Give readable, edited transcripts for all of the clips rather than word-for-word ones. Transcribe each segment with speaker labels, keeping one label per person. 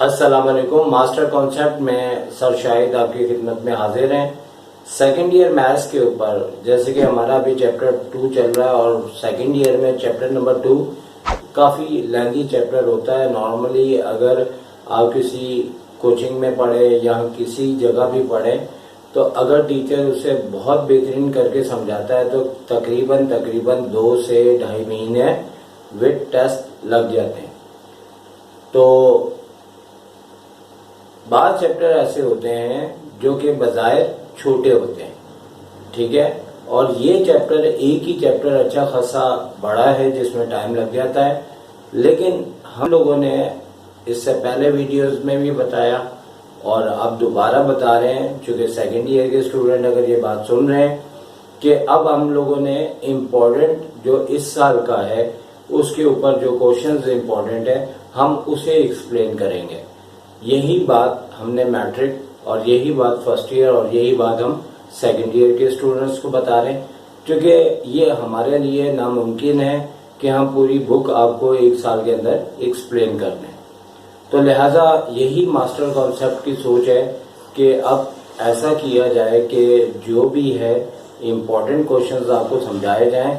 Speaker 1: अस्सलाम वालेकुम। Master concept में सर शाहिद आपकी खिदमत में हाजिर हैं। सेकंड ईयर मैथ्स के ऊपर, जैसे कि हमारा अभी चैप्टर 2 चल रहा है और सेकंड ईयर में चैप्टर नंबर 2 काफ़ी लेंथी चैप्टर होता है। नॉर्मली अगर आप किसी कोचिंग में पढ़े या किसी जगह भी पढ़े तो अगर टीचर उसे बहुत बेहतरीन करके समझाता है तो तकरीबन 2 से 2.5 महीने विद टेस्ट लग जाते हैं। तो बाद चैप्टर ऐसे होते हैं जो कि बजाय छोटे होते हैं, ठीक है। और ये चैप्टर, एक ही चैप्टर अच्छा खासा बड़ा है जिसमें टाइम लग जाता है। लेकिन हम लोगों ने इससे पहले वीडियोस में भी बताया और अब दोबारा बता रहे हैं, क्योंकि सेकेंड ईयर के स्टूडेंट अगर ये बात सुन रहे हैं कि अब हम लोगों ने इम्पोर्टेंट जो इस साल का है उसके ऊपर जो क्वेश्चंस इम्पोर्टेंट है हम उसे एक्सप्लेन करेंगे। यही बात हमने मैट्रिक और यही बात फर्स्ट ईयर और यही बात हम सेकंड ईयर के स्टूडेंट्स को बता रहे हैं, क्योंकि ये हमारे लिए नामुमकिन है कि हम पूरी बुक आपको एक साल के अंदर एक्सप्लेन कर दें। तो लिहाजा यही मास्टर कॉन्सेप्ट की सोच है कि अब ऐसा किया जाए कि जो भी है इम्पोर्टेंट क्वेश्चंस आपको समझाए जाएं,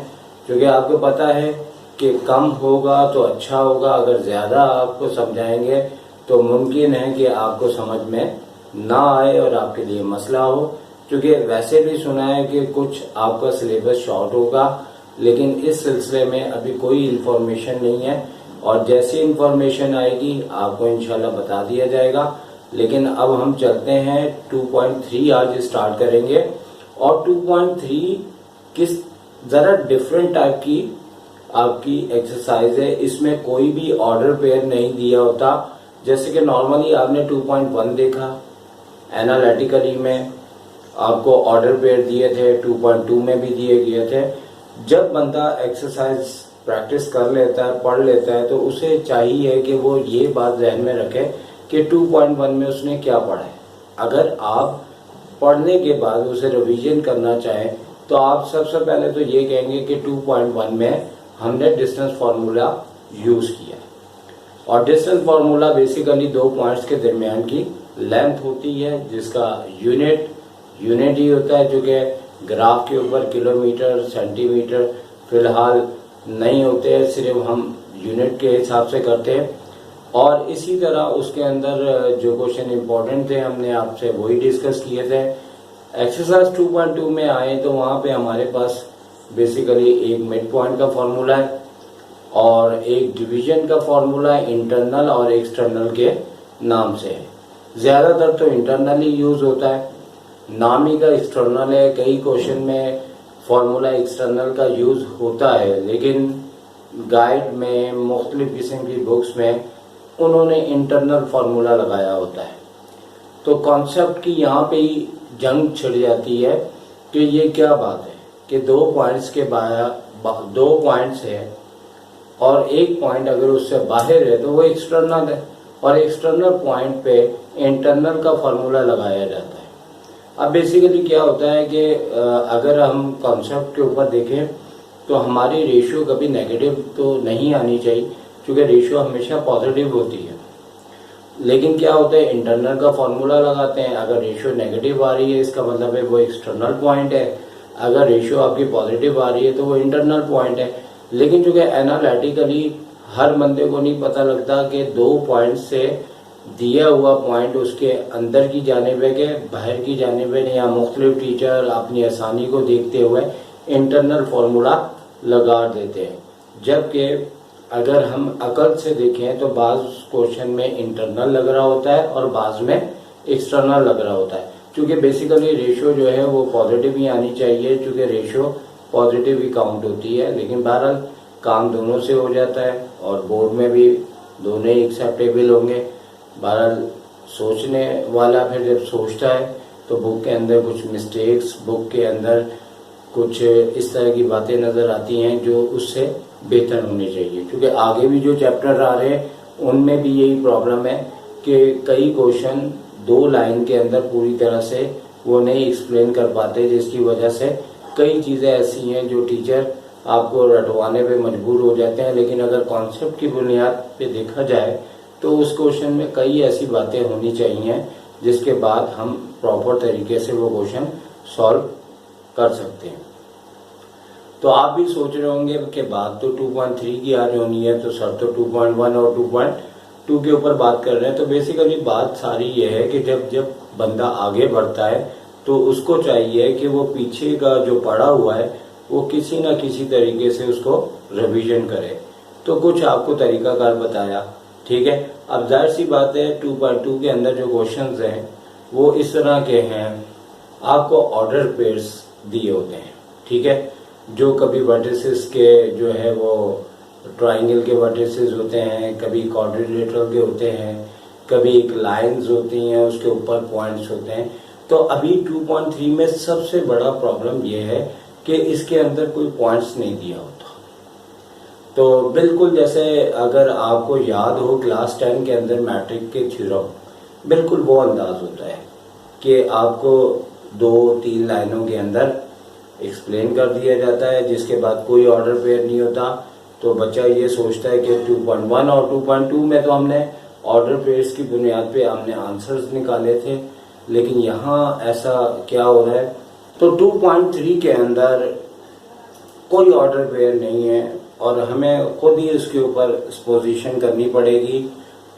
Speaker 1: क्योंकि आपको पता है कि कम होगा तो अच्छा होगा, अगर ज़्यादा आपको समझाएंगे तो मुमकिन है कि आपको समझ में ना आए और आपके लिए मसला हो। क्योंकि वैसे भी सुना है कि कुछ आपका सिलेबस शॉर्ट होगा, लेकिन इस सिलसिले में अभी कोई इन्फॉर्मेशन नहीं है और जैसी इन्फॉर्मेशन आएगी आपको इंशाल्लाह बता दिया जाएगा। लेकिन अब हम चलते हैं 2.3 आज स्टार्ट करेंगे और 2.3 किस ज़रा डिफरेंट टाइप की आपकी एक्सरसाइज है। इसमें कोई भी ऑर्डर पेयर नहीं दिया होता। जैसे कि नॉर्मली आपने 2.1 देखा, एनालिटिकली में आपको ऑर्डर पेयर दिए थे, 2.2 में भी दिए गए थे। जब बंदा एक्सरसाइज प्रैक्टिस कर लेता है, पढ़ लेता है, तो उसे चाहिए कि वो ये बात ध्यान में रखे कि 2.1 में उसने क्या पढ़ा है। अगर आप पढ़ने के बाद उसे रिवीजन करना चाहें तो आप सबसे पहले तो ये कहेंगे कि 2.1 में हमने डिस्टेंस फार्मूला यूज किया और डिस्टेंस फार्मूला बेसिकली 2 पॉइंट्स के दरमियान की लेंथ होती है, जिसका यूनिट ही होता है, जो कि ग्राफ के ऊपर किलोमीटर सेंटीमीटर फिलहाल नहीं होते हैं, सिर्फ हम यूनिट के हिसाब से करते हैं। और इसी तरह उसके अंदर जो क्वेश्चन इंपॉर्टेंट थे हमने आपसे वही डिस्कस किए थे। एक्सरसाइज 2.2 में आए तो वहाँ पे हमारे पास बेसिकली एक मिड पॉइंट का फॉर्मूला है और एक डिवीजन का फॉर्मूला है, इंटरनल और एक्सटर्नल के नाम से है। ज़्यादातर तो इंटरनल ही यूज़ होता है, नाम ही का एक्सटर्नल है। कई क्वेश्चन में फॉर्मूला एक्सटर्नल का यूज़ होता है, लेकिन गाइड में मुख्तलिफ किस्म की बुक्स में उन्होंने इंटरनल फार्मूला लगाया होता है। तो कॉन्सेप्ट की यहाँ पे ही जंग छिड़ जाती है कि ये क्या बात है कि 2 पॉइंट्स के बाद 2 पॉइंट्स है और एक पॉइंट अगर उससे बाहर है तो वो एक्सटर्नल है और एक्सटर्नल पॉइंट पे इंटरनल का फार्मूला लगाया जाता है। अब बेसिकली क्या होता है कि अगर हम कॉन्सेप्ट के ऊपर देखें तो हमारी रेशियो कभी नेगेटिव तो नहीं आनी चाहिए, क्योंकि रेशियो हमेशा पॉजिटिव होती है। लेकिन क्या होता है, इंटरनल का फार्मूला लगाते हैं, अगर रेशियो नेगेटिव आ रही है इसका मतलब है वो एक्सटर्नल पॉइंट है, अगर रेशियो आपकी पॉजिटिव आ रही है तो वो इंटरनल पॉइंट है। लेकिन चूंकि एनालिटिकली हर बंदे को नहीं पता लगता कि 2 पॉइंट से दिया हुआ पॉइंट उसके अंदर की जानिब है कि बाहर की जानिब है, या मुख्तलिफ टीचर अपनी आसानी को देखते हुए इंटरनल फार्मूला लगा देते हैं। जबकि अगर हम अकल से देखें तो बाज़ क्वेश्चन में इंटरनल लग रहा होता है और बाज़ में एक्सटर्नल लग रहा होता है, क्योंकि बेसिकली रेशियो जो है वो पॉजिटिव ही आनी चाहिए, क्योंकि रेशियो पॉजिटिव ही काउंट होती है। लेकिन बहरहाल काम दोनों से हो जाता है और बोर्ड में भी दोनों ही एक्सेप्टेबल होंगे। बहरहाल सोचने वाला फिर जब सोचता है तो बुक के अंदर कुछ मिस्टेक्स, बुक के अंदर कुछ इस तरह की बातें नज़र आती हैं जो उससे बेहतर होनी चाहिए। क्योंकि आगे भी जो चैप्टर आ रहे हैं उनमें भी यही प्रॉब्लम है कि कई क्वेश्चन 2 लाइन के अंदर पूरी तरह से वो नहीं एक्सप्लेन कर पाते, जिसकी वजह से कई चीज़ें ऐसी हैं जो टीचर आपको रटवाने पे मजबूर हो जाते हैं। लेकिन अगर कॉन्सेप्ट की बुनियाद पे देखा जाए तो उस क्वेश्चन में कई ऐसी बातें होनी चाहिए जिसके बाद हम प्रॉपर तरीके से वो क्वेश्चन सॉल्व कर सकते हैं। तो आप भी सोच रहे होंगे कि बात तो 2.3 की आज होनी है, तो सर तो 2.1 और 2.2 के ऊपर बात कर रहे हैं। तो बेसिकली बात सारी ये है कि जब बंदा आगे बढ़ता है तो उसको चाहिए कि वो पीछे का जो पढ़ा हुआ है वो किसी ना किसी तरीके से उसको रिवीजन करे। तो कुछ आपको तरीकाकार बताया, ठीक है। अब जाहिर सी बात है 2.2 के अंदर जो क्वेश्चंस हैं वो इस तरह के हैं, आपको ऑर्डर पेयर्स दिए होते हैं, ठीक है। जो कभी वर्टिसेस के जो है वो ट्राइंगल के वर्टिसेस होते हैं, कभी क्वाड्रिलेटरल के होते हैं, कभी एक लाइंस होती हैं उसके ऊपर पॉइंट्स होते हैं। तो अभी 2.3 में सबसे बड़ा प्रॉब्लम ये है कि इसके अंदर कोई पॉइंट्स नहीं दिया होता। तो बिल्कुल जैसे अगर आपको याद हो क्लास 10 के अंदर मैट्रिक के थ्योरम, बिल्कुल वो अंदाज होता है कि आपको 2-3 लाइनों के अंदर एक्सप्लेन कर दिया जाता है, जिसके बाद कोई ऑर्डर पेयर नहीं होता। तो बच्चा ये सोचता है कि 2.1 और 2.2 में तो हमने ऑर्डर पेयर्स की बुनियाद पे हमने आंसर्स निकाले थे, लेकिन यहाँ ऐसा क्या हो रहा है। तो 2.3 के अंदर कोई ऑर्डर पेयर नहीं है और हमें खुद ही इसके ऊपर एक्सपोजिशन करनी पड़ेगी।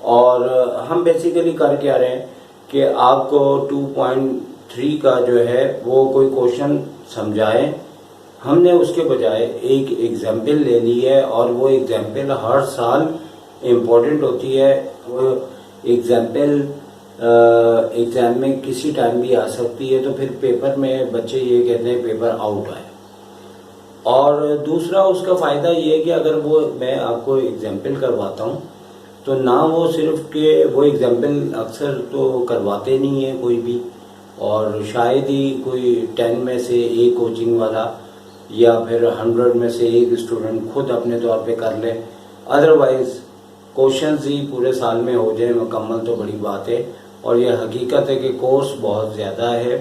Speaker 1: और हम बेसिकली कर क्या रहे हैं कि आपको 2.3 का जो है वो कोई क्वेश्चन समझाएं। हमने उसके बजाय एक एग्जाम्पल ले ली है और वो एग्जाम्पल हर साल इम्पोर्टेंट होती है। वो एग्जाम्पल एग्जाम में किसी टाइम भी आ सकती है, तो फिर पेपर में बच्चे ये कहते हैं पेपर आउट आए। और दूसरा उसका फ़ायदा ये है कि अगर वो मैं आपको एग्जाम्पल करवाता हूँ तो ना वो सिर्फ के वो एग्जाम्पल अक्सर तो करवाते नहीं है कोई भी, और शायद ही कोई 10 में से एक कोचिंग वाला या फिर 100 में से एक स्टूडेंट खुद अपने तौर पे कर ले। अदरवाइज क्वेश्चंस ही पूरे साल में हो जाए मुकम्मल तो बड़ी बात है। और ये हकीकत है कि कोर्स बहुत ज़्यादा है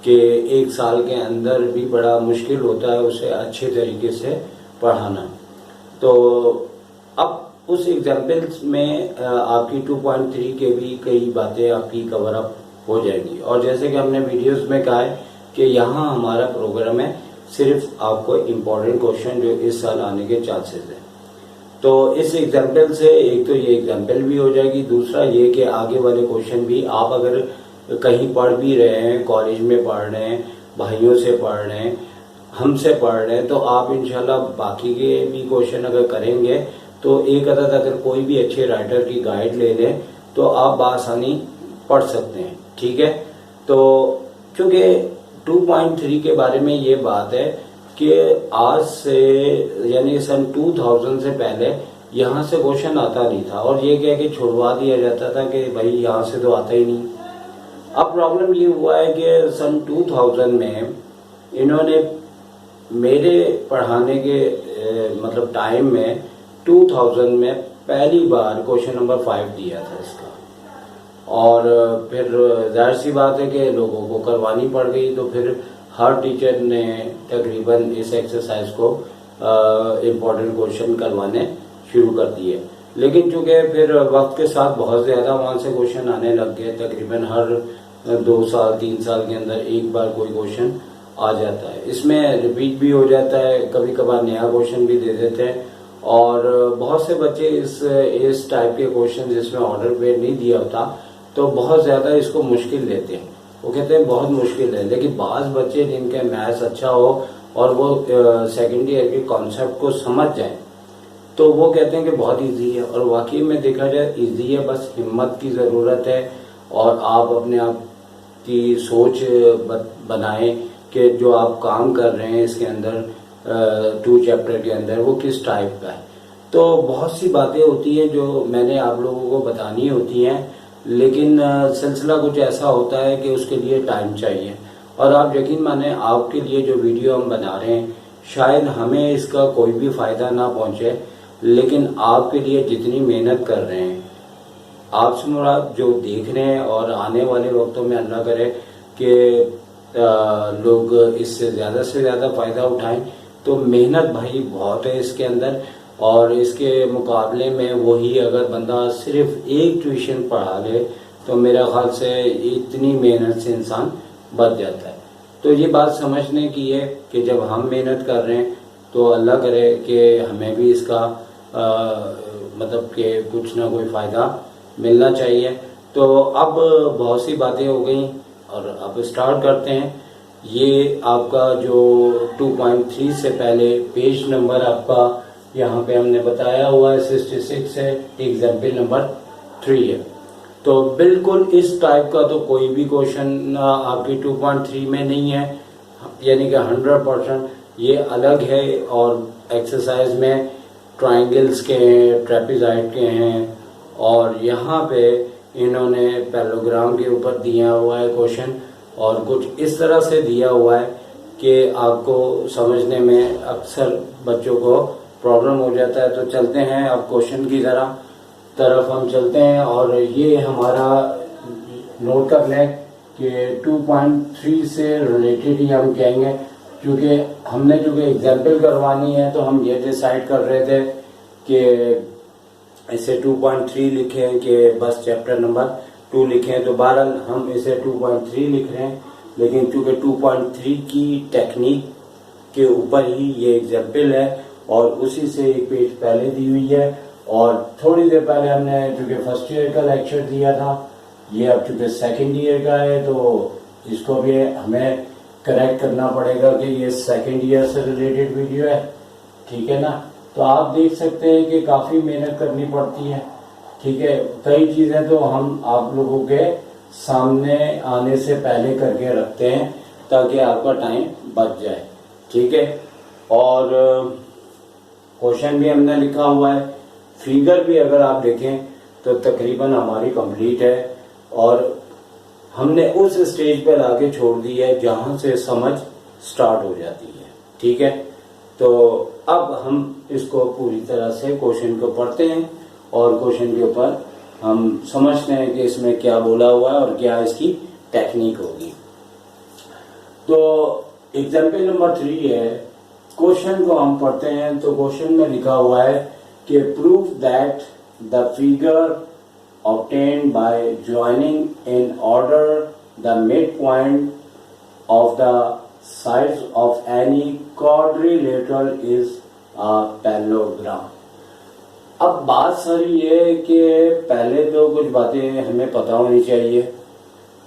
Speaker 1: कि एक साल के अंदर भी बड़ा मुश्किल होता है उसे अच्छे तरीके से पढ़ाना। तो अब उस एग्जाम्पल्स में आपकी 2.3 के भी कई बातें आपकी कवर अप हो जाएगी। और जैसे कि हमने वीडियोस में कहा है कि यहाँ हमारा प्रोग्राम है सिर्फ आपको इम्पोर्टेंट क्वेश्चन जो इस साल आने के चांसेस हैं। तो इस एग्जाम्पल से एक तो ये एग्जाम्पल भी हो जाएगी, दूसरा ये कि आगे वाले क्वेश्चन भी आप अगर कहीं पढ़ भी रहे हैं, कॉलेज में पढ़ रहे हैं, भाइयों से पढ़ रहे हैं, हमसे पढ़ रहे हैं, तो आप इंशाल्लाह बाकी के भी क्वेश्चन अगर करेंगे तो एक अदद अगर कोई भी अच्छे राइटर की गाइड ले लें तो आप बआसानी पढ़ सकते हैं, ठीक है। तो चूंकि 2.3 के बारे में ये बात है कि आज से यानी सन 2000 से पहले यहाँ से क्वेश्चन आता नहीं था और ये कह के छुड़वा दिया जाता था कि भाई यहाँ से तो आता ही नहीं। अब प्रॉब्लम ये हुआ है कि सन 2000 में इन्होंने मेरे पढ़ाने के मतलब टाइम में 2000 में पहली बार क्वेश्चन नंबर 5 दिया था इसका। और फिर जाहिर सी बात है कि लोगों को करवानी पड़ गई, तो फिर हर टीचर ने तकरीबन इस एक्सरसाइज को इम्पोर्टेंट क्वेश्चन करवाने शुरू कर दिए। लेकिन चूंकि फिर वक्त के साथ बहुत ज़्यादा वहाँ से क्वेश्चन आने लग गए, तकरीबन हर 2 साल 3 साल के अंदर एक बार कोई क्वेश्चन आ जाता है। इसमें रिपीट भी हो जाता है, कभी कभार नया क्वेश्चन भी दे देते हैं। और बहुत से बच्चे इस टाइप के क्वेश्चन जिसमें ऑर्डर पेयर नहीं दिया होता तो बहुत ज़्यादा इसको मुश्किल लेते हैं, वो कहते हैं बहुत मुश्किल है। लेकिन बाज़ बच्चे जिनके मैथ्स अच्छा हो और वो सेकेंड ईयर के कॉन्सेप्ट को समझ जाएं तो वो कहते हैं कि बहुत इजी है। और वाकई में देखा जाए इजी है, बस हिम्मत की ज़रूरत है और आप अपने आप की सोच बनाएं कि जो आप काम कर रहे हैं इसके अंदर 2 चैप्टर के अंदर वो किस टाइप का है। तो बहुत सी बातें होती हैं जो मैंने आप लोगों को बतानी होती हैं, लेकिन सिलसिला कुछ ऐसा होता है कि उसके लिए टाइम चाहिए। और आप यकीन माने आपके लिए जो वीडियो हम बना रहे हैं शायद हमें इसका कोई भी फ़ायदा ना पहुंचे, लेकिन आपके लिए जितनी मेहनत कर रहे हैं आपसे मुराद जो देख रहे हैं, और आने वाले वक्तों में अल्लाह करे कि लोग इससे ज़्यादा से ज़्यादा फ़ायदा उठाएं। तो मेहनत भाई बहुत है इसके अंदर, और इसके मुकाबले में वही अगर बंदा सिर्फ एक ट्यूशन पढ़ा ले तो मेरा ख्याल से इतनी मेहनत से इंसान बच जाता है। तो ये बात समझने की है कि जब हम मेहनत कर रहे हैं तो अल्लाह करे कि हमें भी इसका मतलब कि कुछ ना कोई फ़ायदा मिलना चाहिए। तो अब बहुत सी बातें हो गई और अब स्टार्ट करते हैं। ये आपका जो 2.3 से पहले पेज नंबर आपका यहाँ पे हमने बताया हुआ है 66 है, एग्जाम्पल नंबर 3 है। तो बिल्कुल इस टाइप का तो कोई भी क्वेश्चन आपकी 2.3 में नहीं है, यानी कि 100% ये अलग है। और एक्सरसाइज में ट्रायंगल्स के हैं, ट्रेपेजॉइड के हैं, और यहाँ पे इन्होंने पैरेललोग्राम के ऊपर दिया हुआ है क्वेश्चन, और कुछ इस तरह से दिया हुआ है कि आपको समझने में अक्सर बच्चों को प्रॉब्लम हो जाता है। तो चलते हैं अब क्वेश्चन की तरफ हम चलते हैं, और ये हमारा नोट कर लें कि 2.3 से रिलेटेड ही हम कहेंगे, क्योंकि हमने चूँकि एग्जाम्पल करवानी है तो हम ये डिसाइड कर रहे थे कि इसे 2.3 लिखें कि बस चैप्टर नंबर 2 लिखें। तो बहरहाल हम इसे 2.3 लिख रहे हैं, लेकिन चूँकि 2.3 की टेक्निक के ऊपर ही ये एग्जाम्पल है और उसी से एक पेज पहले दी हुई है। और थोड़ी देर पहले हमने चूँकि फर्स्ट ईयर का लेक्चर दिया था, ये अब चूँकि सेकेंड ईयर का है तो इसको भी हमें करेक्ट करना पड़ेगा कि ये सेकेंड ईयर से रिलेटेड वीडियो है, ठीक है ना। तो आप देख सकते हैं कि काफ़ी मेहनत करनी पड़ती है, ठीक है। कई चीज़ें तो हम आप लोगों के सामने आने से पहले करके रखते हैं ताकि आपका टाइम बच जाए, ठीक है। और क्वेश्चन भी हमने लिखा हुआ है, फिगर भी अगर आप देखें तो तकरीबन हमारी कंप्लीट है, और हमने उस स्टेज पर आके छोड़ दी है जहाँ से समझ स्टार्ट हो जाती है, ठीक है। तो अब हम इसको पूरी तरह से क्वेश्चन को पढ़ते हैं और क्वेश्चन के ऊपर हम समझते हैं कि इसमें क्या बोला हुआ है और क्या इसकी टेक्निक होगी। तो एग्जाम्पल नंबर 3 है, क्वेश्चन को हम पढ़ते हैं। तो क्वेश्चन में लिखा हुआ है कि prove that the figure obtained by joining in order the midpoint of the sides of any quadrilateral is a parallelogram। अब बात सारी ये है कि पहले तो कुछ बातें हमें पता होनी चाहिए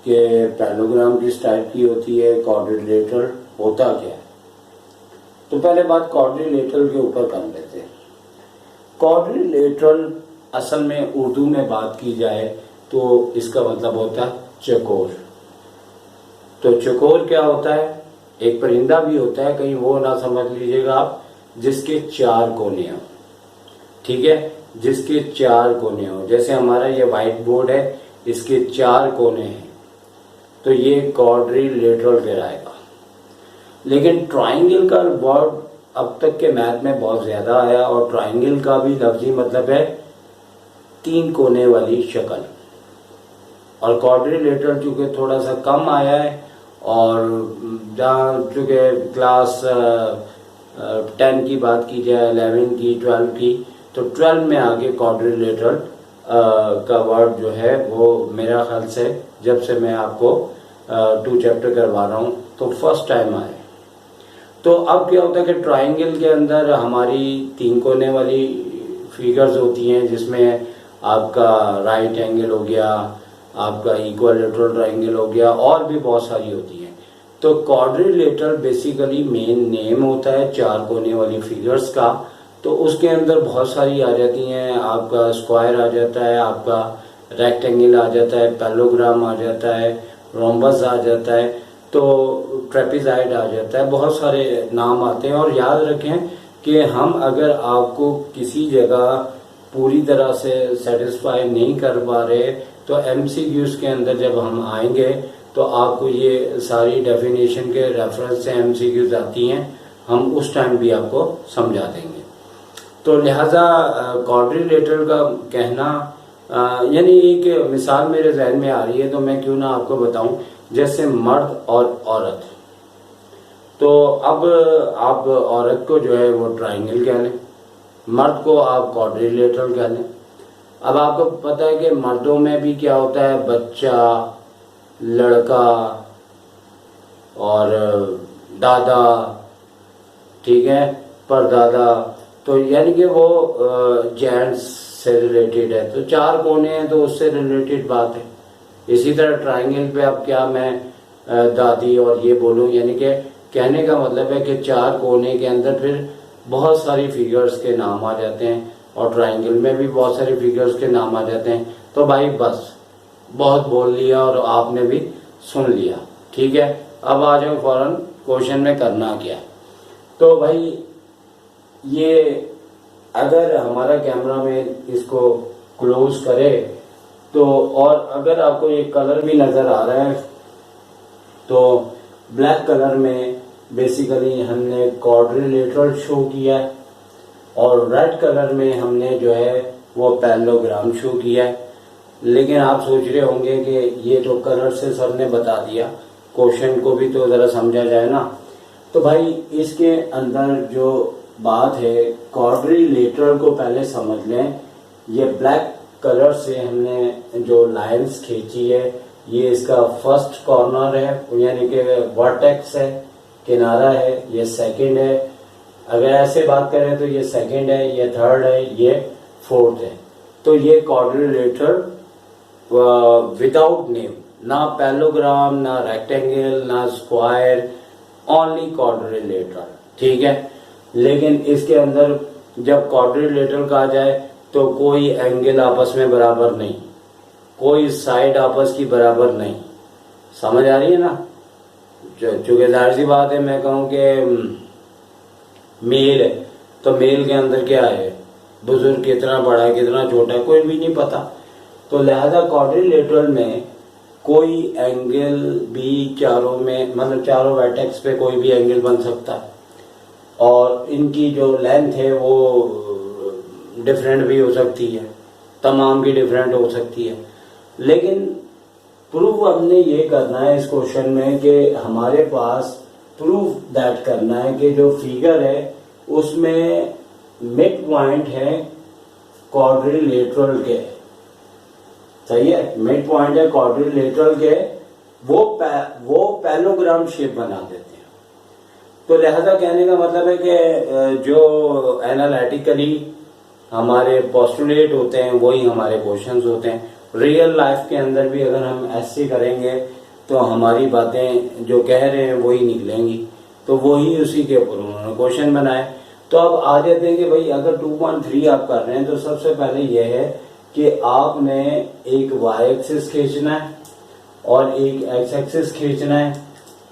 Speaker 1: कि पैरेललोग्राम किस टाइप की होती है, क्वाड्रिलेटरल होता क्या है। तो पहले बात क्वाड्रिलेटरल के ऊपर कर लेते हैं। क्वाड्रिलेटरल असल में उर्दू में बात की जाए तो इसका मतलब होता है चकोर। तो चकोर क्या होता है? एक परिंदा भी होता है, कहीं वो ना समझ लीजिएगा आप, जिसके 4 कोने हों, ठीक है, जिसके 4 कोने हों। जैसे हमारा ये व्हाइट बोर्ड है, इसके 4 कोने हैं, तो ये क्वाड्रिलेटरल कहलाएगा। लेकिन ट्राइंगल का वर्ड अब तक के मैथ में बहुत ज्यादा आया, और ट्राइंगल का भी लफ्जी मतलब है 3 कोने वाली शक्ल, और क्वाड्रिलेटरल चूंकि थोड़ा सा कम आया है, और जहाँ चूंकि क्लास 10 की बात की जाए, 11 की, 12 की, तो 12 में आगे क्वाड्रिलेटरल का वर्ड जो है वो मेरा ख्याल से जब से मैं आपको 2 चैप्टर करवा रहा हूँ तो फर्स्ट टाइम आए। तो अब क्या होता है कि ट्राइंगल के अंदर हमारी 3 कोने वाली फिगर्स होती हैं, जिसमें आपका राइट एंगल हो गया, आपका इक्विलैटरल ट्राइंगल हो गया, और भी बहुत सारी होती हैं। तो क्वाड्रिलेटरल बेसिकली मेन नेम होता है 4 कोने वाली फिगर्स का। तो उसके अंदर बहुत सारी आ जाती हैं, आपका स्क्वायर आ जाता है, आपका रेक्टेंगल आ जाता है, पैरेललोग्राम आ जाता है, रोम्बस आ जाता है, तो ट्रेपेजॉइड आ जाता है, बहुत सारे नाम आते हैं। और याद रखें कि हम अगर आपको किसी जगह पूरी तरह से सेटिस्फाई नहीं कर पा रहे तो एमसीक्यूज के अंदर जब हम आएंगे तो आपको ये सारी डेफिनेशन के रेफरेंस से एमसीक्यूज आती हैं, हम उस टाइम भी आपको समझा देंगे। तो लिहाजा क्वाड्रिलेटरल का कहना यानी एक मिसाल मेरे जहन में आ रही है, तो मैं क्यों ना आपको बताऊं। जैसे मर्द और औरत, तो अब आप औरत को जो है वो ट्राइंगल कह लें, मर्द को आप क्वाड्रिलेटरल कह लें। अब आपको पता है कि मर्दों में भी क्या होता है, बच्चा, लड़का और दादा, ठीक है, परदादा, तो यानी कि वो जेंट्स से रिलेटेड है, तो 4 कोने हैं तो उससे रिलेटेड बात है। इसी तरह ट्रायंगल पे अब क्या मैं दादी और ये बोलूं, यानी कि कहने का मतलब है कि 4 कोने के अंदर फिर बहुत सारी फिगर्स के नाम आ जाते हैं और ट्रायंगल में भी बहुत सारे फिगर्स के नाम आ जाते हैं। तो भाई बस बहुत बोल लिया और आपने भी सुन लिया, ठीक है। अब आ जाओ फौरन क्वेश्चन में करना क्या है। तो भाई ये अगर हमारा कैमरा में इसको क्लोज करे तो, और अगर आपको ये कलर भी नजर आ रहा है तो ब्लैक कलर में बेसिकली हमने क्वाड्रिलेटरल शो किया है और रेड कलर में हमने जो है वो पैरेललोग्राम शो किया है। लेकिन आप सोच रहे होंगे कि ये तो कलर से सर ने बता दिया, क्वेश्चन को भी तो जरा समझा जाए ना। तो भाई इसके अंदर जो बात है, क्वाड्रिलेटरल को पहले समझ लें। ये ब्लैक कलर से हमने जो लाइंस खींची है, ये इसका फर्स्ट कॉर्नर है, यानी कि वर्टेक्स है, किनारा है, ये सेकंड है। अगर ऐसे बात करें तो ये सेकंड है, ये थर्ड है, ये फोर्थ है। तो ये क्वाड्रिलेटरल विदाउट नेम, ना पैरेललोग्राम, ना रेक्टेंगल, ना स्क्वायर, ओनली क्वाड्रिलेटरल, ठीक है। लेकिन इसके अंदर जब क्वाड्रिलेटरल कहा जाए तो कोई एंगल आपस में बराबर नहीं, कोई साइड आपस की बराबर नहीं, समझ आ रही है ना। चूंकि जाहिर सी बात है, मैं कहूँ कि मेल है तो मेल के अंदर क्या है, बुजुर्ग कितना बड़ा है कितना छोटा है कोई भी नहीं पता। तो लिहाजा क्वाड्रिलेटरल में कोई एंगल भी चारों में, मतलब चारों वर्टेक्स पे कोई भी एंगल बन सकता है और इनकी जो लेंथ है वो डिफरेंट भी हो सकती है, तमाम की डिफरेंट हो सकती है। लेकिन प्रूफ हमने ये करना है इस क्वेश्चन में कि हमारे पास प्रूफ दैट करना है कि जो फिगर है उसमें मिड पॉइंट है क्वाड्रिलेटरल के, सही है, मिड पॉइंट है क्वाड्रिलेटरल के, वो पैरेललोग्राम शेप बना देते हैं। तो लिहाजा कहने का मतलब है कि जो एनालिटिकली हमारे पोस्टुलेट होते हैं वही हमारे क्वेश्चंस होते हैं। रियल लाइफ के अंदर भी अगर हम ऐसे करेंगे तो हमारी बातें जो कह रहे हैं वही निकलेंगी। तो वही उसी के ऊपर उन्होंने क्वेश्चन बनाए। तो अब आ जाते हैं कि भाई अगर 2.3 आप कर रहे हैं तो सबसे पहले यह है कि आपने एक वाई एक्सिस खींचना है और एक एक्स एक्सिस खींचना है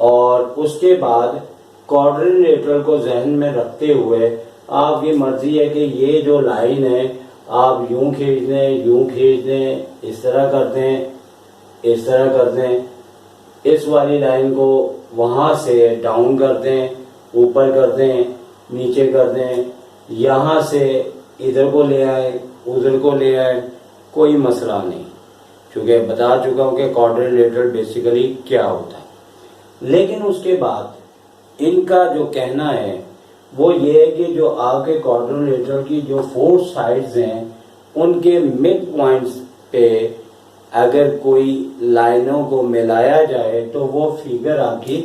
Speaker 1: और उसके बाद क्वाड्रिलेटरल को जहन में रखते हुए आपकी मर्जी है कि ये जो लाइन है आप यूं खींच दें, यूं खींच दें, इस तरह कर दें, इस तरह कर दें, इस वाली लाइन को वहां से डाउन कर दें, ऊपर कर दें, नीचे कर दें, यहां से इधर को ले आए, उधर को ले आए, कोई मसला नहीं, क्योंकि बता चुका हूं कि क्वाड्रिलेटरल बेसिकली क्या होता है। लेकिन उसके बाद इनका जो कहना है वो ये है कि जो आपके क्वाड्रिलेटरल की जो 4 साइड्स हैं उनके मिड पॉइंट्स पे अगर कोई लाइनों को मिलाया जाए तो वो फिगर आपकी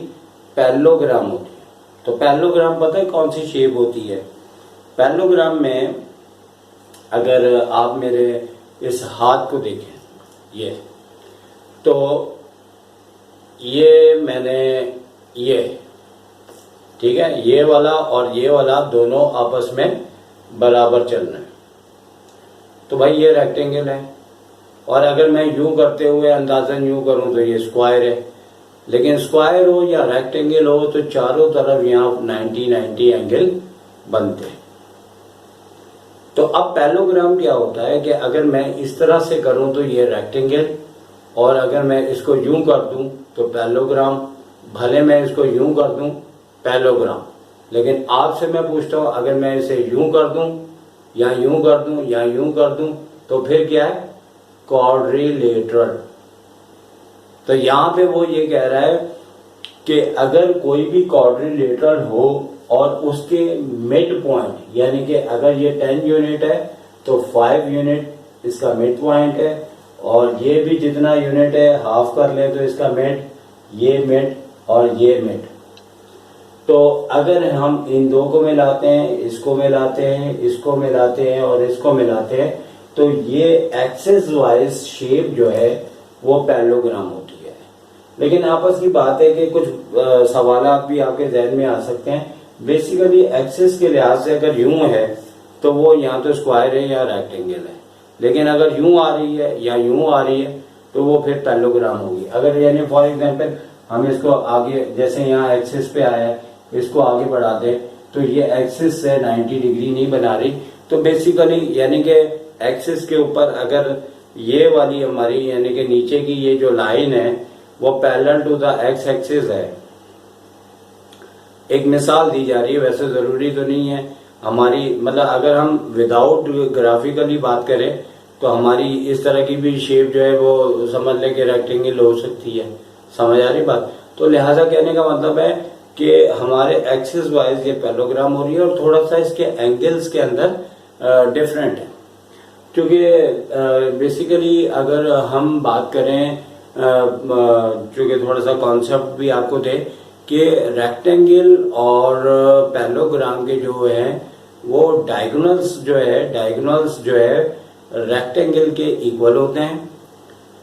Speaker 1: पैरेललोग्राम होती है। तो पैरेललोग्राम पता है कौन सी शेप होती है? पैरेललोग्राम में अगर आप मेरे इस हाथ को देखें, ये तो ये मैंने ये, ठीक है, ये वाला और ये वाला दोनों आपस में बराबर चल रहे हैं, तो भाई ये रेक्टेंगल है। और अगर मैं यूं करते हुए अंदाजन यूं करूं तो ये स्क्वायर है। लेकिन स्क्वायर हो या रेक्टेंगल हो तो चारों तरफ यहाँ 90-90 एंगल बनते हैं। तो अब पैरेललोग्राम क्या होता है कि अगर मैं इस तरह से करूं तो ये रेक्टेंगल, और अगर मैं इसको यूं कर दूं तो पैरेललोग्राम, भले मैं इसको यूं कर दूं पैरेललोग्राम। लेकिन आपसे मैं पूछता हूं अगर मैं इसे यूं कर दूं या यूं कर दूं या यूं कर दूं तो फिर क्या है? क्वाड्रिलेटरल। तो यहां पे वो ये कह रहा है कि अगर कोई भी क्वाड्रिलेटरल हो और उसके मिड पॉइंट यानी कि अगर ये 10 यूनिट है तो 5 यूनिट इसका मिड पॉइंट है, और ये भी जितना यूनिट है हाफ कर ले तो इसका मिड, ये मिड और ये मिड। तो अगर हम इन दो को मिलाते हैं, इसको मिलाते हैं, इसको मिलाते हैं और इसको मिलाते हैं, तो ये एक्सिस वाइज शेप जो है वो पैरेललोग्राम होती है। लेकिन आपस की बात है कि कुछ सवाल भी आपके जहन में आ सकते हैं। बेसिकली एक्सिस के लिहाज से अगर यूं है तो वो या तो स्क्वायर है या रेक्टेंगल है, लेकिन अगर यूं आ रही है या यूं आ रही है तो वो फिर पैरेललोग्राम होगी। अगर यानी फॉर एग्जांपल हम इसको आगे, जैसे यहाँ एक्सिस पे आया है, इसको आगे बढ़ा दें तो ये एक्सिस से 90 डिग्री नहीं बना रही। तो बेसिकली यानी कि एक्सिस के ऊपर अगर ये वाली हमारी यानी कि नीचे की ये जो लाइन है वो parallel to the X axis है। एक मिसाल दी जा रही है, वैसे जरूरी तो नहीं है हमारी, मतलब अगर हम विदाउट ग्राफिकली बात करें तो हमारी इस तरह की भी शेप जो है वो समझ लें कि रेक्टेंगल हो सकती है। समझ आ रही बात? तो लिहाजा कहने का मतलब है कि हमारे एक्सिस वाइज ये पैरेललोग्राम हो रही है और थोड़ा सा इसके एंगल्स के अंदर डिफरेंट है। क्योंकि बेसिकली अगर हम बात करें, क्योंकि थोड़ा सा कॉन्सेप्ट भी आपको दे कि रेक्टेंगल और पैरेललोग्राम के जो है वो डायगोनल्स जो है रेक्टेंगल के इक्वल होते हैं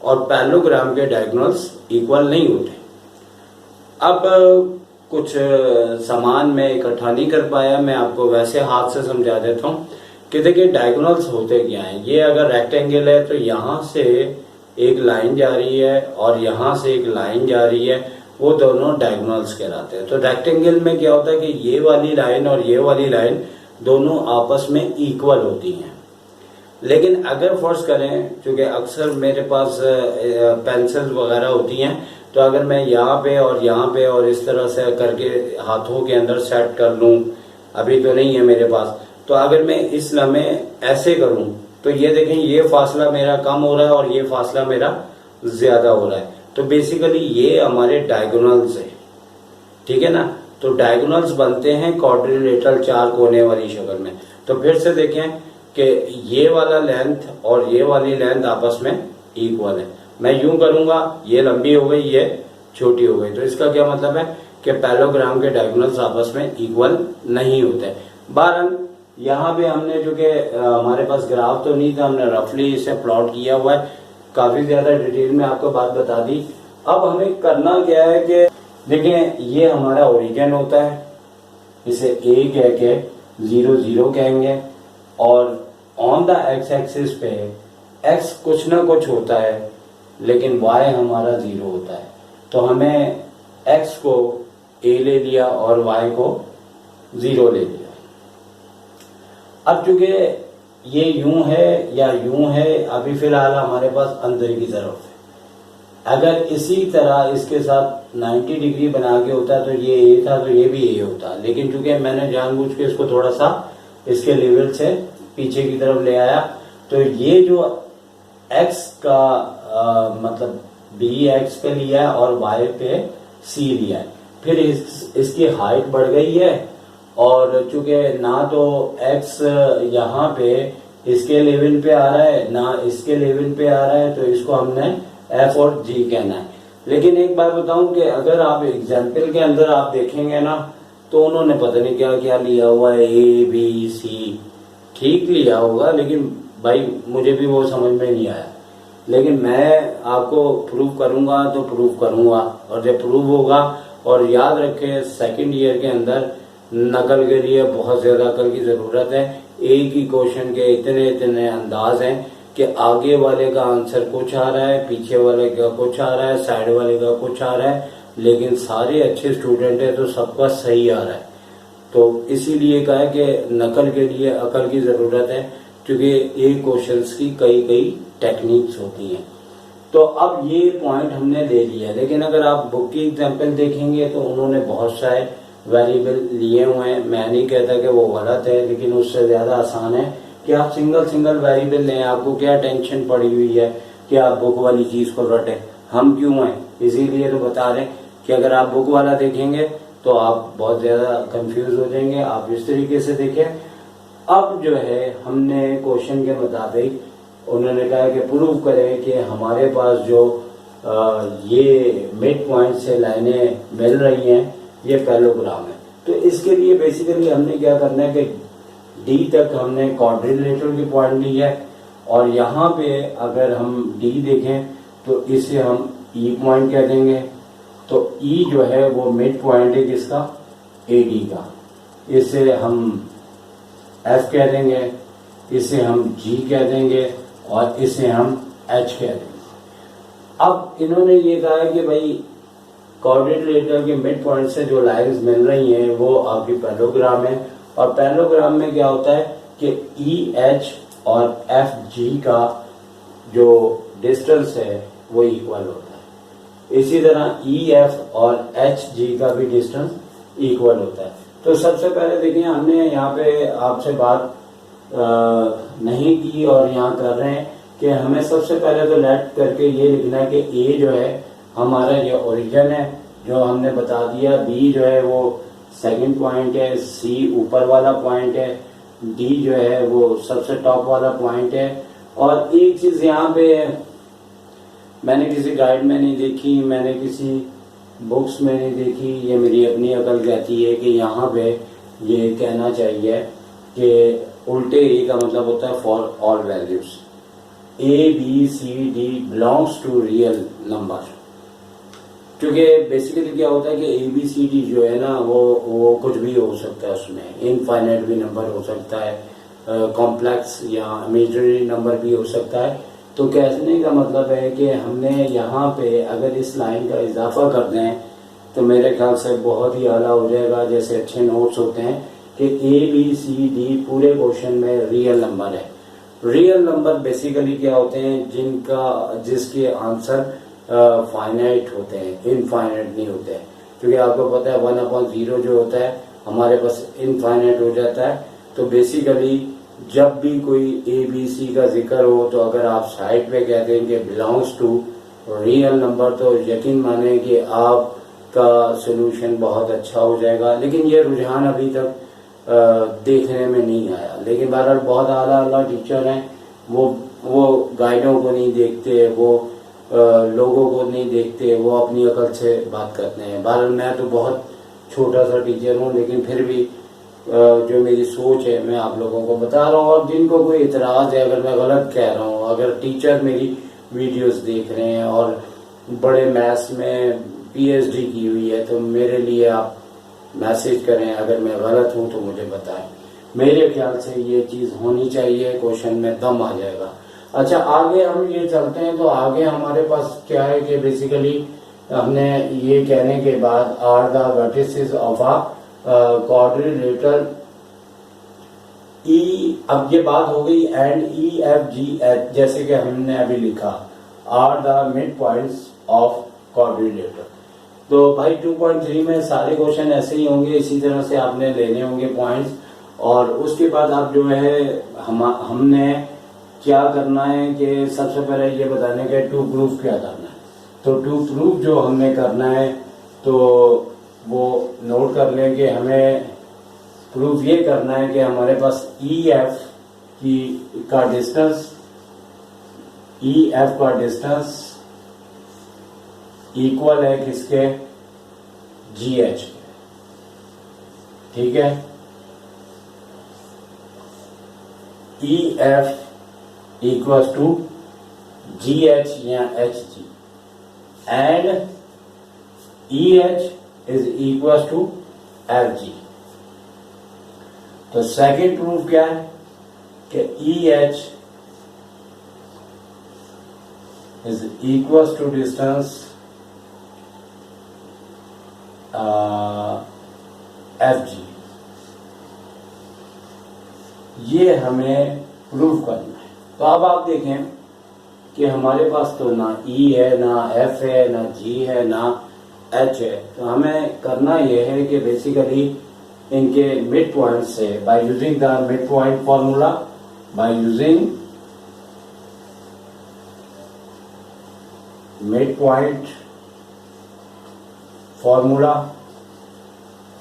Speaker 1: और पैरेललोग्राम के डायगोनल्स इक्वल नहीं होते। अब कुछ सामान में इकट्ठा नहीं कर पाया, मैं आपको वैसे हाथ से समझा देता हूँ कि देखिए डायगोनल्स होते क्या हैं। ये अगर रेक्टेंगल है तो यहाँ से एक लाइन जा रही है और यहाँ से एक लाइन जा रही है, वो दोनों डायगोनल्स कहलाते हैं। तो रेक्टेंगल में क्या होता है कि ये वाली लाइन और ये वाली लाइन दोनों आपस में इक्वल होती हैं। लेकिन अगर फोर्स करें, क्योंकि अक्सर मेरे पास पेंसिल्स वगैरह होती हैं, तो अगर मैं यहाँ पे और इस तरह से करके हाथों के अंदर सेट कर लूँ, अभी तो नहीं है मेरे पास, तो अगर मैं इस लम्हे ऐसे करूँ तो ये देखें ये फासला मेरा कम हो रहा है और ये फासला मेरा ज्यादा हो रहा है। तो बेसिकली ये हमारे डायगोनल्स है, ठीक है ना। तो डायगोनल्स बनते हैं क्वाड्रिलेटरल चार कोने वाली शक्ल में। तो फिर से देखें कि ये वाला लेंथ और ये वाली लेंथ आपस में इक्वल है। मैं यूं करूंगा, ये लंबी हो गई, ये छोटी हो गई, तो इसका क्या मतलब है कि पैरेललोग्राम के डायगोनल्स आपस में इक्वल नहीं होते। बहरहाल यहाँ पे हमने, जो कि हमारे पास ग्राफ तो नहीं था, हमने रफली इसे प्लॉट किया हुआ है, काफी ज्यादा डिटेल में आपको बात बता दी। अब हमें करना क्या है कि देखें ये हमारा ओरिजिन होता है, इसे ए कह के 0 0 कहेंगे, और ऑन द एक्स एक्सिस पे एक्स कुछ ना कुछ होता है लेकिन वाई हमारा 0 होता है। तो हमें एक्स को ए ले लिया और वाई को 0 ले लिया। अब चूंकि ये यूं है या यूं है, अभी फिलहाल हमारे पास अंदर की तरफ है। अगर इसी तरह इसके साथ 90 डिग्री बना के होता तो ये ए था तो ये भी ए होता, लेकिन चूंकि मैंने जानबूझ के इसको थोड़ा सा इसके लेवल से पीछे की तरफ ले आया, तो ये जो एक्स का मतलब बी एक्स पे लिया और वाई पे सी लिया है, फिर इसकी हाइट बढ़ गई है, और चूंकि ना तो x यहाँ पे इसके लेवल पे आ रहा है ना इसके लेवल पे आ रहा है, तो इसको हमने f और g कहना है। लेकिन एक बात बताऊं कि अगर आप एग्जाम्पल के अंदर आप देखेंगे ना, तो उन्होंने पता नहीं क्या क्या लिया हुआ है, a b c, ठीक लिया होगा, लेकिन भाई मुझे भी वो समझ में नहीं आया। लेकिन मैं आपको प्रूव करूंगा तो प्रूव करूंगा, और जब प्रूव होगा, और याद रखें सेकंड ईयर के अंदर नकल के लिए बहुत ज्यादा अकल की जरूरत है। एक ही क्वेश्चन के इतने इतने अंदाज हैं कि आगे वाले का आंसर कुछ आ रहा है, पीछे वाले का कुछ आ रहा है, साइड वाले का कुछ आ रहा है, लेकिन सारे अच्छे स्टूडेंट हैं तो सबका सही आ रहा है। तो इसीलिए कहा है कि नकल के लिए अकल की जरूरत है, क्योंकि एक क्वेश्चंस की कई कई टेक्निक्स होती हैं। तो अब ये पॉइंट हमने ले लिया, लेकिन अगर आप बुक की एग्जाम्पल देखेंगे तो उन्होंने बहुत सारे वेरिएबल लिए हुए हैं। मैं नहीं कहता कि वो गलत है, लेकिन उससे ज्यादा आसान है कि आप सिंगल सिंगल वेरिएबल लें। आपको क्या टेंशन पड़ी हुई है कि आप बुक वाली चीज को रटें? हम क्यों हैं, इसीलिए तो बता रहे हैं कि अगर आप बुक वाला देखेंगे तो आप बहुत ज़्यादा कंफ्यूज हो जाएंगे। आप इस तरीके से देखें। अब जो है हमने क्वेश्चन के मुताबिक उन्होंने कहा कि प्रूव करें कि हमारे पास जो ये मिड पॉइंट से लाइनें मिल रही हैं ये पैरेललोग्राम है। तो इसके लिए बेसिकली हमने क्या करना है कि डी तक हमने क्वाड्रिलेटरल की पॉइंट ली है, और यहाँ पे अगर हम डी देखें तो इसे हम ई पॉइंट कह देंगे। तो ई जो है वो मिड पॉइंट है किसका, ए डी का। इसे हम एफ कह देंगे, इसे हम जी कह देंगे और इसे हम एच कह देंगे। अब इन्होंने ये कहा है कि भाई क्वाड्रिलेटरल के मिड पॉइंट से जो लाइंस मिल रही हैं वो आपकी पैरेललोग्राम है, और पैरेललोग्राम में क्या होता है कि ई एच और एफ जी का जो डिस्टेंस है वो इक्वल होता है। इसी तरह ई एफ और एच जी का भी डिस्टेंस इक्वल होता है। तो सबसे पहले देखिए हमने यहाँ पे आपसे बात नहीं की और यहाँ कर रहे हैं कि हमें सबसे पहले तो लेट करके ये लिखना है कि ए जो है हमारा ये ओरिजिन है जो हमने बता दिया, बी जो है वो सेकंड पॉइंट है, सी ऊपर वाला पॉइंट है, डी जो है वो सबसे टॉप वाला पॉइंट है। और एक चीज यहाँ पे मैंने किसी गाइड में नहीं देखी, मैंने किसी बुक्स में नहीं देखी, ये मेरी अपनी अकल कहती है कि यहाँ पे ये कहना चाहिए कि उल्टे ए का मतलब होता है for all values, A B C D belongs to real number. क्योंकि बेसिकली क्या होता है कि ए बी सी डी जो है ना वो कुछ भी हो सकता है, उसमें इनफाइनाइट भी नंबर हो सकता है, कॉम्प्लेक्स या इमेजिनरी नंबर भी हो सकता है। तो कहने का मतलब है कि हमने यहाँ पे अगर इस लाइन का इजाफा कर दें तो मेरे ख्याल से बहुत ही आला हो जाएगा। जैसे अच्छे नोट्स होते हैं कि ए बी सी डी पूरे क्वेश्चन में रियल नंबर है। रियल नंबर बेसिकली क्या होते हैं जिसके आंसर फाइनाइट होते हैं, इनफाइनाइट नहीं होते हैं। क्योंकि आपको पता है 1/0 जो होता है हमारे पास इनफाइनाइट हो जाता है। तो बेसिकली जब भी कोई ए बी सी का जिक्र हो तो अगर आप साइड पे कहते हैं कि बिलोंग्स टू रियल नंबर तो यकीन माने कि आपका सोल्यूशन बहुत अच्छा हो जाएगा। लेकिन ये रुझान अभी तक देखने में नहीं आया। लेकिन बहरहाल बहुत आला टीचर हैं, वो गाइडों को नहीं देखते, वो लोगों को नहीं देखते, वो अपनी अकल से बात करते हैं। बहरहाल मैं तो बहुत छोटा सा टीचर हूँ, लेकिन फिर भी जो मेरी सोच है मैं आप लोगों को बता रहा हूँ। और जिनको कोई इतराज़ है अगर मैं गलत कह रहा हूँ, अगर टीचर मेरी वीडियोस देख रहे हैं और बड़े मैथ्स में पीएचडी की हुई है तो मेरे लिए आप मैसेज करें। अगर मैं गलत हूँ तो मुझे बताएं। मेरे ख्याल से ये चीज़ होनी चाहिए, क्वेश्चन में दम आ जाएगा। अच्छा आगे हम ये चलते हैं। तो आगे हमारे पास क्या है कि बेसिकली हमने ये कहने के बाद are the vertices of a quadrilateral E, अब ये बात हो गई and E F G H, जैसे कि हमने अभी लिखा are the mid points of quadrilateral. तो भाई 2.3 में सारे क्वेश्चन ऐसे ही होंगे, इसी तरह से आपने लेने होंगे पॉइंट्स। और उसके बाद आप जो है हमने क्या करना है कि सबसे पहले ये बताने के टू प्रूफ क्या करना है। तो टू प्रूफ जो हमने करना है तो वो नोट कर लें कि हमें प्रूफ ये करना है कि हमारे पास ई एफ का डिस्टेंस इक्वल है किसके, जी एच के। ठीक है, E F equal to G H या H G and E H is equal to F G. तो सेकेंड प्रूफ क्या है कि E H is equal to distance F G. ये हमें प्रूफ करना है। तो अब आप देखें कि हमारे पास तो ना ई है, ना एफ है, ना जी है, ना एच है। तो हमें करना यह है कि बेसिकली इनके मिड पॉइंट से by using the mid point formula, by using mid point formula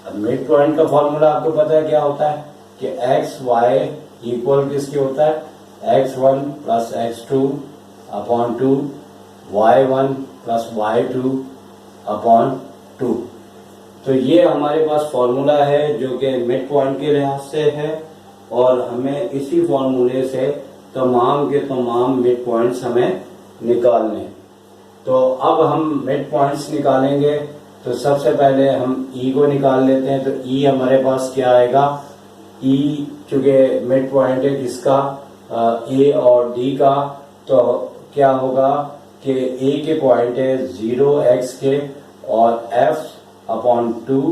Speaker 1: अब मिड पॉइंट का फॉर्मूला आपको पता है क्या होता है कि एक्स वाई इक्वल किसके होता है, x1 plus x2 upon 2, y1 plus y2 upon 2। तो ये हमारे पास फॉर्मूला है जो कि मिड पॉइंट के लिहाज से है, और हमें इसी फॉर्मूले से तमाम के तमाम मिड पॉइंट्स हमें निकालने। तो अब हम मिड पॉइंट्स निकालेंगे, तो सबसे पहले हम ई को निकाल लेते हैं। तो ई हमारे पास क्या आएगा, ई चूंकि मिड पॉइंट है किसका, ए और डी का, तो क्या होगा कि ए के पॉइंट है 0x के और f अपॉन 2,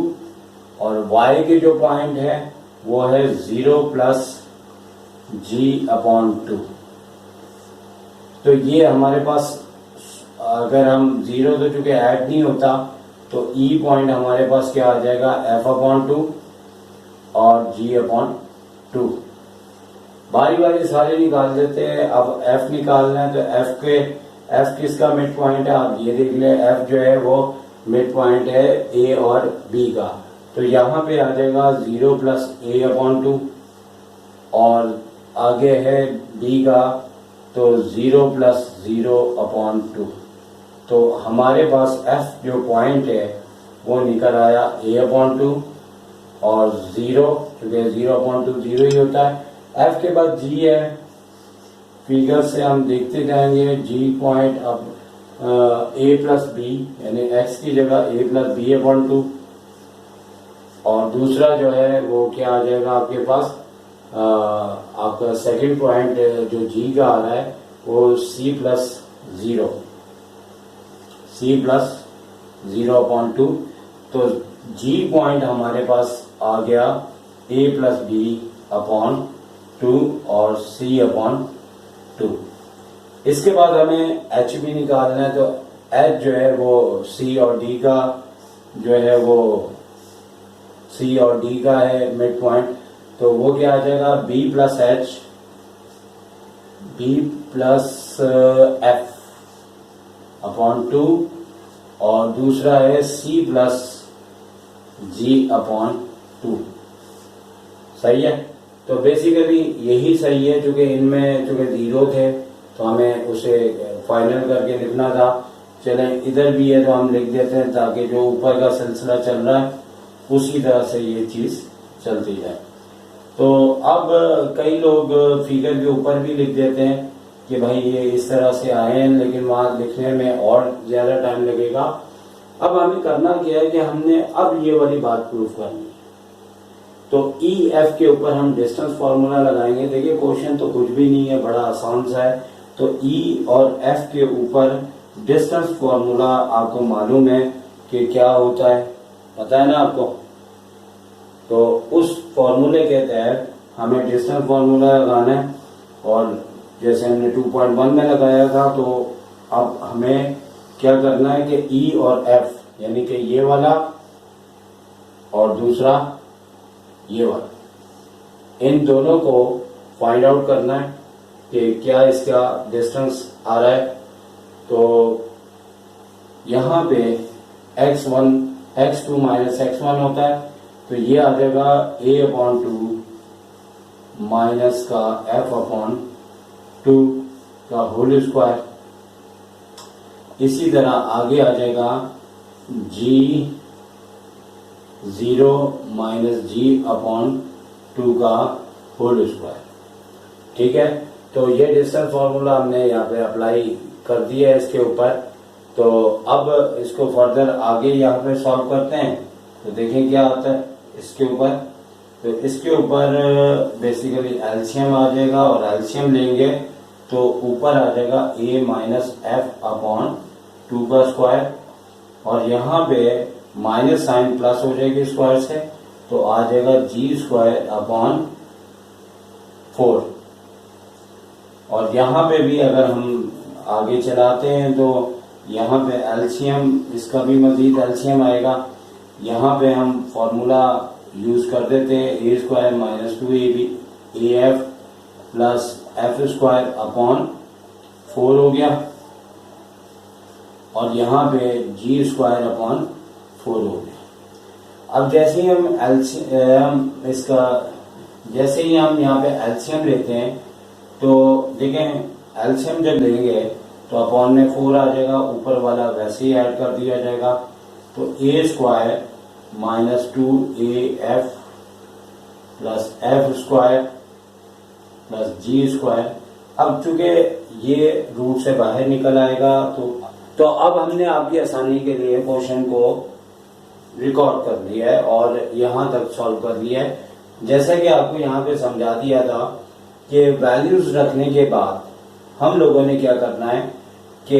Speaker 1: और y के जो पॉइंट है वो है 0 प्लस g अपॉन 2। तो ये हमारे पास, अगर हम 0 तो चूंकि ऐड नहीं होता, तो e पॉइंट हमारे पास क्या आ जाएगा, f अपॉन 2 और g अपॉन 2। बारी बारी सारे निकाल देते हैं। अब f निकालना है, तो f किसका मिड पॉइंट है, आप ये देख ले, f जो है वो मिड पॉइंट है a और b का। तो यहाँ पे आ जाएगा 0 प्लस a अपॉन 2, और आगे है b का तो 0 प्लस 0 अपॉन 2। तो हमारे पास f जो पॉइंट है वो निकल आया a अपॉन 2 और 0, क्योंकि 0 अपॉन 2 0 ही होता है। f के बाद g है, फिगर से हम देखते जाएंगे। g पॉइंट अब a प्लस बी, यानी x की जगह a प्लस बी अपॉन 2, और दूसरा जो है वो क्या आ जाएगा आपके पास, आपका सेकंड पॉइंट जो g का आ रहा है वो c प्लस 0 अपॉन 2। तो g पॉइंट हमारे पास आ गया a प्लस बी अपॉन 2 और c अपॉन 2। इसके बाद हमें h भी निकालना है। तो h जो है वो c और d का जो है वो c और d का है मिड पॉइंट। तो वो क्या आ जाएगा, b plus h, b plus f upon 2, और दूसरा है c प्लस g अपॉन 2। सही है। तो बेसिकली यही सही है, क्योंकि इनमें चूंकि 0 थे तो हमें उसे फाइनल करके लिखना था। चलें, इधर भी है तो हम लिख देते हैं, ताकि जो ऊपर का सिलसिला चल रहा है उसी तरह से ये चीज़ चलती है। तो अब कई लोग फिगर के ऊपर भी लिख देते हैं कि भाई ये इस तरह से आए हैं, लेकिन वहाँ लिखने में और ज़्यादा टाइम लगेगा। अब हमें करना क्या है कि हमने अब ये वाली बात प्रूफ करनी है। तो ई एफ के ऊपर हम डिस्टेंस फार्मूला लगाएंगे। देखिए क्वेश्चन तो कुछ भी नहीं है, बड़ा आसान सा है। तो ई और एफ के ऊपर डिस्टेंस फार्मूला आपको मालूम है कि क्या होता है, पता है ना आपको। तो उस फॉर्मूले के तहत हमें डिस्टेंस फार्मूला लगाना है, और जैसे हमने 2.1 में लगाया था, तो अब हमें क्या करना है कि ई और एफ, यानी कि ये वाला और दूसरा ये वाला, इन दोनों को फाइंड आउट करना है कि क्या इसका डिस्टेंस आ रहा है। तो यहाँ पे x1 x2 माइनस x1 होता है, तो ये आ जाएगा a अपॉन 2 माइनस का f अपॉन 2 का होल स्क्वायर। इसी तरह आगे आ जाएगा g 0 माइनस g अपॉन 2 का होल स्क्वायर। ठीक है। तो ये डिस्टेंस फार्मूला हमने यहाँ पे अप्लाई कर दिया है इसके ऊपर। तो अब इसको फर्दर आगे यहाँ पे सॉल्व करते हैं, तो देखें क्या आता है इसके ऊपर। तो इसके ऊपर बेसिकली एलसीएम आ जाएगा, और एलसीएम लेंगे तो ऊपर आ जाएगा a माइनस एफ अपॉन 2 का स्क्वायर, और यहाँ पे माइनस साइन प्लस हो जाएगी स्क्वायर से, तो आ जाएगा g स्क्वायर अपॉन 4। और यहाँ पे भी अगर हम आगे चलाते हैं तो यहाँ पे एलसीएम, इसका भी मजीद एलसीएम आएगा। यहाँ पे हम फॉर्मूला यूज कर देते हैं A square minus 2ab A F plus F square upon 4 हो गया, और यहाँ पे जी स्क्वायर अपॉन 4 हो गया। अब जैसे ही हम जैसे ही हम यहाँ पे एलसीएम लेते हैं तो देखें एलसीएम जब लेंगे तो अपॉन में 4 आ जाएगा, ऊपर वाला वैसे ही ऐड कर दिया जाएगा। तो A square minus 2af plus F square plus G square. अब चूंकि ये रूट से बाहर निकल आएगा तो अब हमने आपकी आसानी के लिए क्वेश्चन को रिकॉर्ड कर लिया है और यहाँ तक सॉल्व कर लिया है। जैसा कि आपको यहाँ पे समझा दिया था कि वैल्यूज रखने के बाद हम लोगों ने क्या करना है कि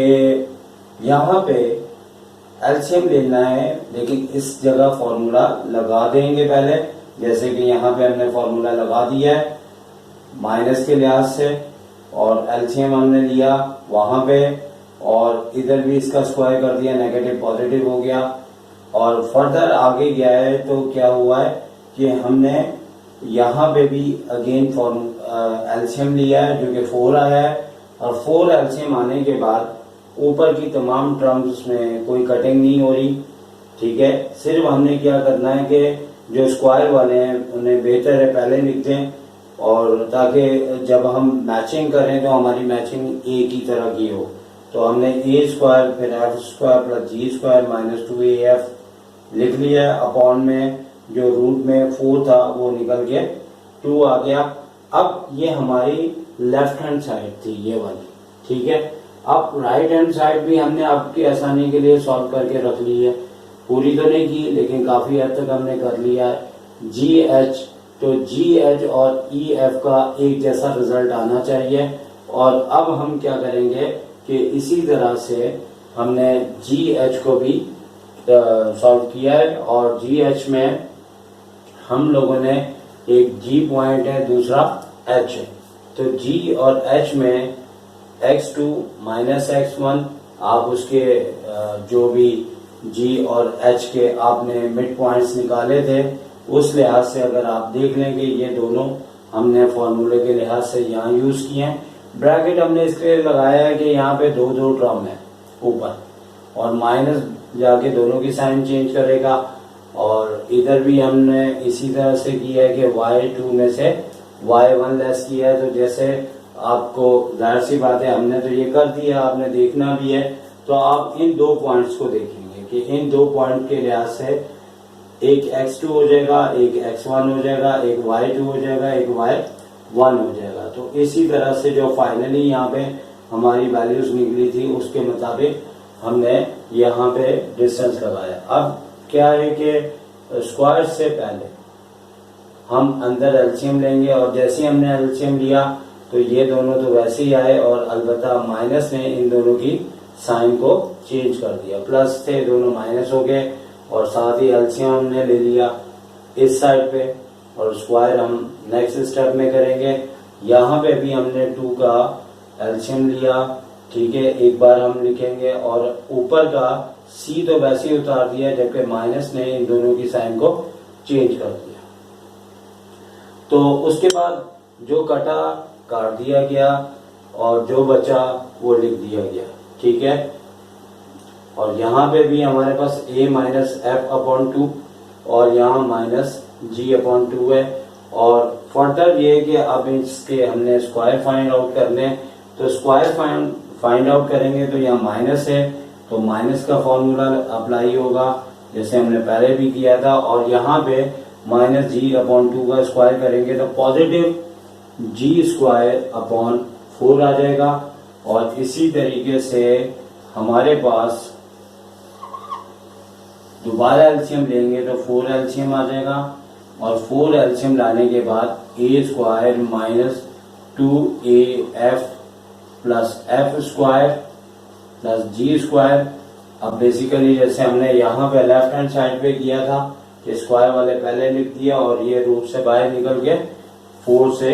Speaker 1: यहाँ पे एलसीएम लेना है, लेकिन इस जगह फॉर्मूला लगा देंगे पहले। जैसे कि यहाँ पे हमने फॉर्मूला लगा दिया है माइनस के लिहाज से, और एलसीएम हमने लिया वहां पे, और इधर भी इसका स्क्वायर कर दिया, नेगेटिव पॉजिटिव हो गया। और फर्दर आगे गया है तो क्या हुआ है कि हमने यहाँ पे भी अगेन एलसीएम लिया है जो कि 4 आया है, और 4 एलसीएम आने के बाद ऊपर की तमाम टर्म्स में कोई कटिंग नहीं हो रही, ठीक है। सिर्फ हमने क्या करना है कि जो स्क्वायर वाले हैं उन्हें बेहतर है पहले लिख दें, और ताकि जब हम मैचिंग करें तो हमारी मैचिंग ए की तरह की हो। तो हमने ए स्क्वायर फिर F square plus G square minus 2af लिख लिया। अपॉन में जो रूट में 4 था वो निकल के 2 आ गया। अब ये हमारी लेफ्ट हैंड साइड थी ये वाली, ठीक है। अब राइट हैंड साइड भी हमने आपकी आसानी के लिए सॉल्व करके रख ली है, पूरी तो नहीं की लेकिन काफी हद तक हमने कर लिया है। जी एच, तो जी एच और ई एफ का एक जैसा रिजल्ट आना चाहिए। और अब हम क्या करेंगे कि इसी तरह से हमने जी एच को भी सॉल्व किया है, और जी एच में हम लोगों ने एक जी पॉइंट है, दूसरा एच है। तो जी और एच में x2 माइनस x1 आप उसके जो भी g और h के आपने मिड पॉइंट्स निकाले थे उस लिहाज से अगर आप देख लेंगे ये दोनों हमने फॉर्मूले के लिहाज से यहाँ यूज किए हैं। ब्रैकेट हमने इसलिए लगाया है कि यहाँ पे दो टर्म है ऊपर, और माइनस जाके दोनों की साइन चेंज करेगा। और इधर भी हमने इसी तरह से किया है कि y2 में से y1 लेस किया है। तो जैसे आपको जाहिर सी बात है हमने तो ये कर दिया, आपने देखना भी है, तो आप इन दो पॉइंट्स को देखेंगे कि इन दो पॉइंट के लिहाज से एक x2 हो जाएगा, एक x1 हो जाएगा, एक y2 हो जाएगा, एक y1 हो जाएगा। तो इसी तरह से जो फाइनली यहाँ पे हमारी वैल्यूज निकली थी उसके मुताबिक हमने यहाँ पे डिस्टेंस लगाया। अब क्या है कि स्क्वायर से पहले हम अंदर एलसीएम लेंगे, और जैसे ही हमने एलसीएम लिया तो ये दोनों तो वैसे ही आए, और अलबत्ता माइनस ने इन दोनों की साइन को चेंज कर दिया। प्लस थे दोनों माइनस हो गए, और साथ ही एलसीएम हमने ले लिया इस साइड पे, और स्क्वायर हम नेक्स्ट स्टेप में करेंगे। यहाँ पे भी हमने 2 का एलसीएम लिया, ठीक है, एक बार हम लिखेंगे, और ऊपर का सी तो वैसे ही उतार दिया जबकि माइनस ने इन दोनों की साइन को चेंज कर दिया। तो उसके बाद जो कटा काट दिया गया और जो बचा वो लिख दिया गया, ठीक है। और यहाँ पे भी हमारे पास a माइनस एफ अपॉन 2 और यहाँ माइनस जी अपॉन 2 है। और फर्दर ये कि अब इसके हमने स्क्वायर फाइंड आउट करने, तो स्क्वायर फाइंड आउट करेंगे तो यहाँ माइनस है तो माइनस का फॉर्मूला अप्लाई होगा जैसे हमने पहले भी किया था। और यहाँ पे माइनस जी अपॉन 2 का स्क्वायर करेंगे तो पॉजिटिव जी स्क्वायर अपॉन 4 आ जाएगा। और इसी तरीके से हमारे पास दोबारा एलसीएम लेंगे तो 4 एलसीएम आ जाएगा, और 4 एलसीएम लाने के बाद A square minus 2af plus F square plus G square. अब बेसिकली जैसे हमने यहाँ पे लेफ्ट हैंड साइड पे किया था कि स्क्वायर वाले पहले लिख दिया और ये रूट से बाहर निकल के 4 से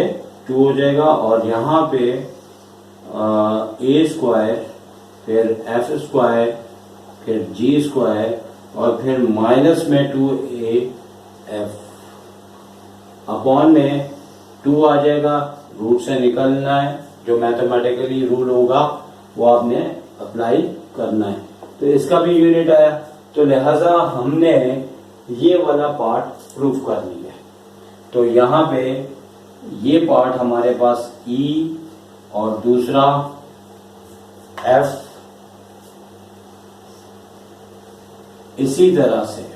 Speaker 1: 2 हो जाएगा। और यहाँ पे ए स्क्वायर फिर एफ स्क्वायर फिर जी स्क्वायर और फिर माइनस में 2af अपॉन में 2 आ जाएगा। रूट से निकलना है, जो मैथमेटिकली रूल होगा वो आपने अप्लाई करना है। तो इसका भी यूनिट आया, तो लिहाजा हमने ये वाला पार्ट प्रूफ कर लिया। तो यहाँ पे ये पार्ट हमारे पास E और दूसरा F, इसी तरह से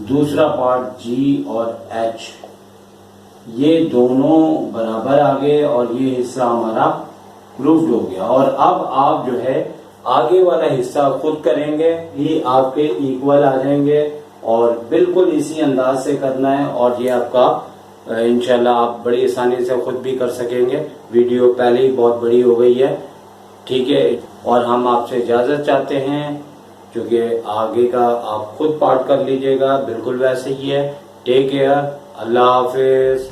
Speaker 1: दूसरा पार्ट G और H, ये दोनों बराबर आ गए और ये हिस्सा हमारा प्रूफ्ड हो गया। और अब आप जो है आगे वाला हिस्सा खुद करेंगे, ये आपके इक्वल आ जाएंगे और बिल्कुल इसी अंदाज से करना है और ये आपका इंशाल्लाह आप बड़ी आसानी से खुद भी कर सकेंगे। वीडियो पहले ही बहुत बड़ी हो गई है, ठीक है। और हम आपसे इजाजत चाहते हैं, क्योंकि आगे का आप खुद पार्ट कर लीजिएगा, बिल्कुल वैसे ही है। टेक केयर, अल्लाह हाफिज।